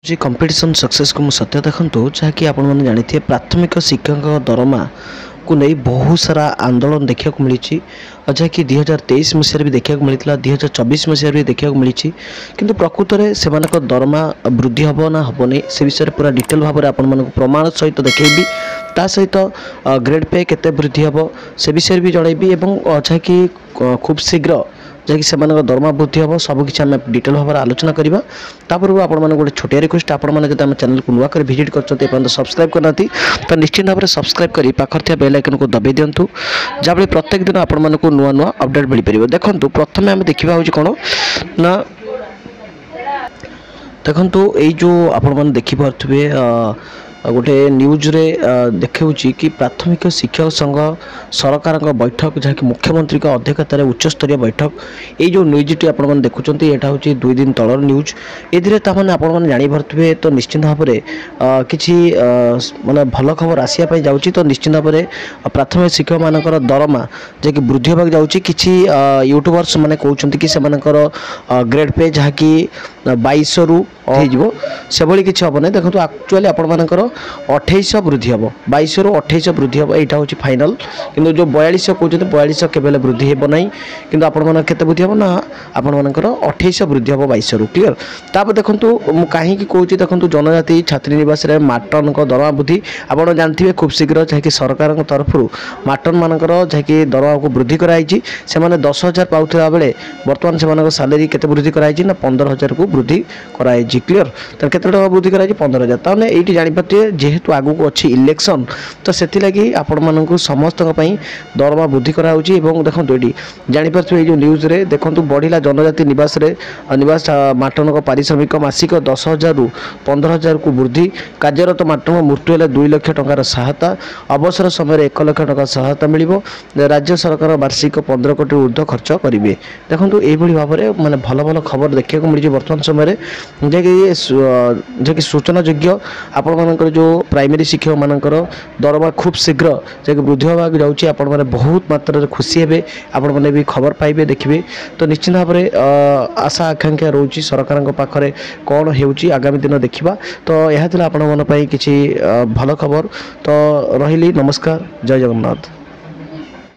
जी competition success को सत्य देखु जहाँकि आपण मैंने जानी प्राथमिक शिक्षक दरमा को नहीं बहुत सारा आंदोलन देखा मिली और जहाँकि 2023 मसीह भी देखा मिलता 2024 मसीह भी देखा मिली किंतु प्रकृत में से दरमा वृद्धि हम ना हेनी से विषय पूरा डिटेल भाव में आपण प्रमाण सहित देखी ता सहित ग्रेड पे केते वृद्धि हम से विषय भी जनइबी जहाँकि खूब शीघ्र जहाँकि से दरमा वृद्धि हम सबकि आम डिटेल भाव में आलोचना करवा तापूर्व आप गोटे छोटिया रिक्वेस्ट आपने जब चैनल को नुआ कर विजिट कर सब्सक्राइब करना तो निश्चित भाव में सब्सक्राइब कर पाखर बेल आइकन को दबाई दिंतु जहाँ प्रत्येक दिन आपको नुआ नुआ अपडेट मिल पार। देखो प्रथम आम देखा हूँ कौन ना देखो ये जो आपण देखिपे गोटे न्यूज रे देखा कि प्राथमिक शिक्षक संघ सरकार बैठक जहाँकि मुख्यमंत्री अध्यक्षतार उच्चस्तरीय बैठक ये जो न्यूजटी आप देखुं यहाँ हूँ 2 दिन तलर न्यूज ये आपने जापे तो निश्चित भाव में किसी माने भल खबर आसापी जाऊँगी तो निश्चित भाव में प्राथमिक शिक्षक मान दरमा जहाँकि वृद्धि होगा जाऊँगी किसी यूट्यूबर्स मैंने कहते कि ग्रेड पे जहाँकि 2200 रु से किसी हम ना देखो एक्चुअली आपर 2800 वृद्धि हम 2200 रु 2800 वृद्धि हम यहाँ हूँ फाइनाल किंतु जो 4200 कहते 4200 केवल वृद्धि हो ना कि आपण के वृद्धि हम ना आपर 2800 वृद्धि हम 2200 रु क्लीयर। तापर देखो मुझे कहीं कहूँ देखो जनजाति छात्री निवास माटन दरमा वृद्धि आपड़ जानते खूब शीघ्र जहाँकि सरकार तरफ माटन मान जहाँकि दरमा को वृद्धि कराई से 10,000 पाऊा बेले बर्तमान से सालेरी के वृद्धि कराई ना 15,000 को वृद्धि कराई क्लीयर। तो केते टका वृद्धि कराई 15,000 ताने ये जानीपारे जेहेतु आगू अच्छी इलेक्शन तो से लगी आपण मानू समस्त दरमा वृद्धि कराऊँगी। देखो ये जानीपारे जो न्यूज रे देखो बढ़ला जनजाति निवास निवास माटन पारिश्रमिक मासिक 10,000 रु 15,000 को वृद्धि कार्यरत माटन मृत्यु है 2 लाख टंकार सहायता अवसर समय 1 लाख टका सहायता मिल राज्य सरकार वार्षिक 15 कोटी ऊर्ध्व खर्च करेंगे। देखो ये भाव में माने भल भल खबर देखा मिली वर्तमान समय जहाँकि सूचना योग्य आपण मानकर जो प्राइमरी शिक्षक मानकर दरमा खूब शीघ्र जैसे वृद्धि होगा जाऊँगी आपण मैंने बहुत मात्रा खुशी हे आपण मैंने भी खबर पाइबे देखिए। तो निश्चित भाव में आशा आकांक्षा रोची सरकार पाखरे कौन होउची आगामी दिन देखा। तो यह आपण मन किसी भल खबर तो रही नमस्कार जय जगन्नाथ।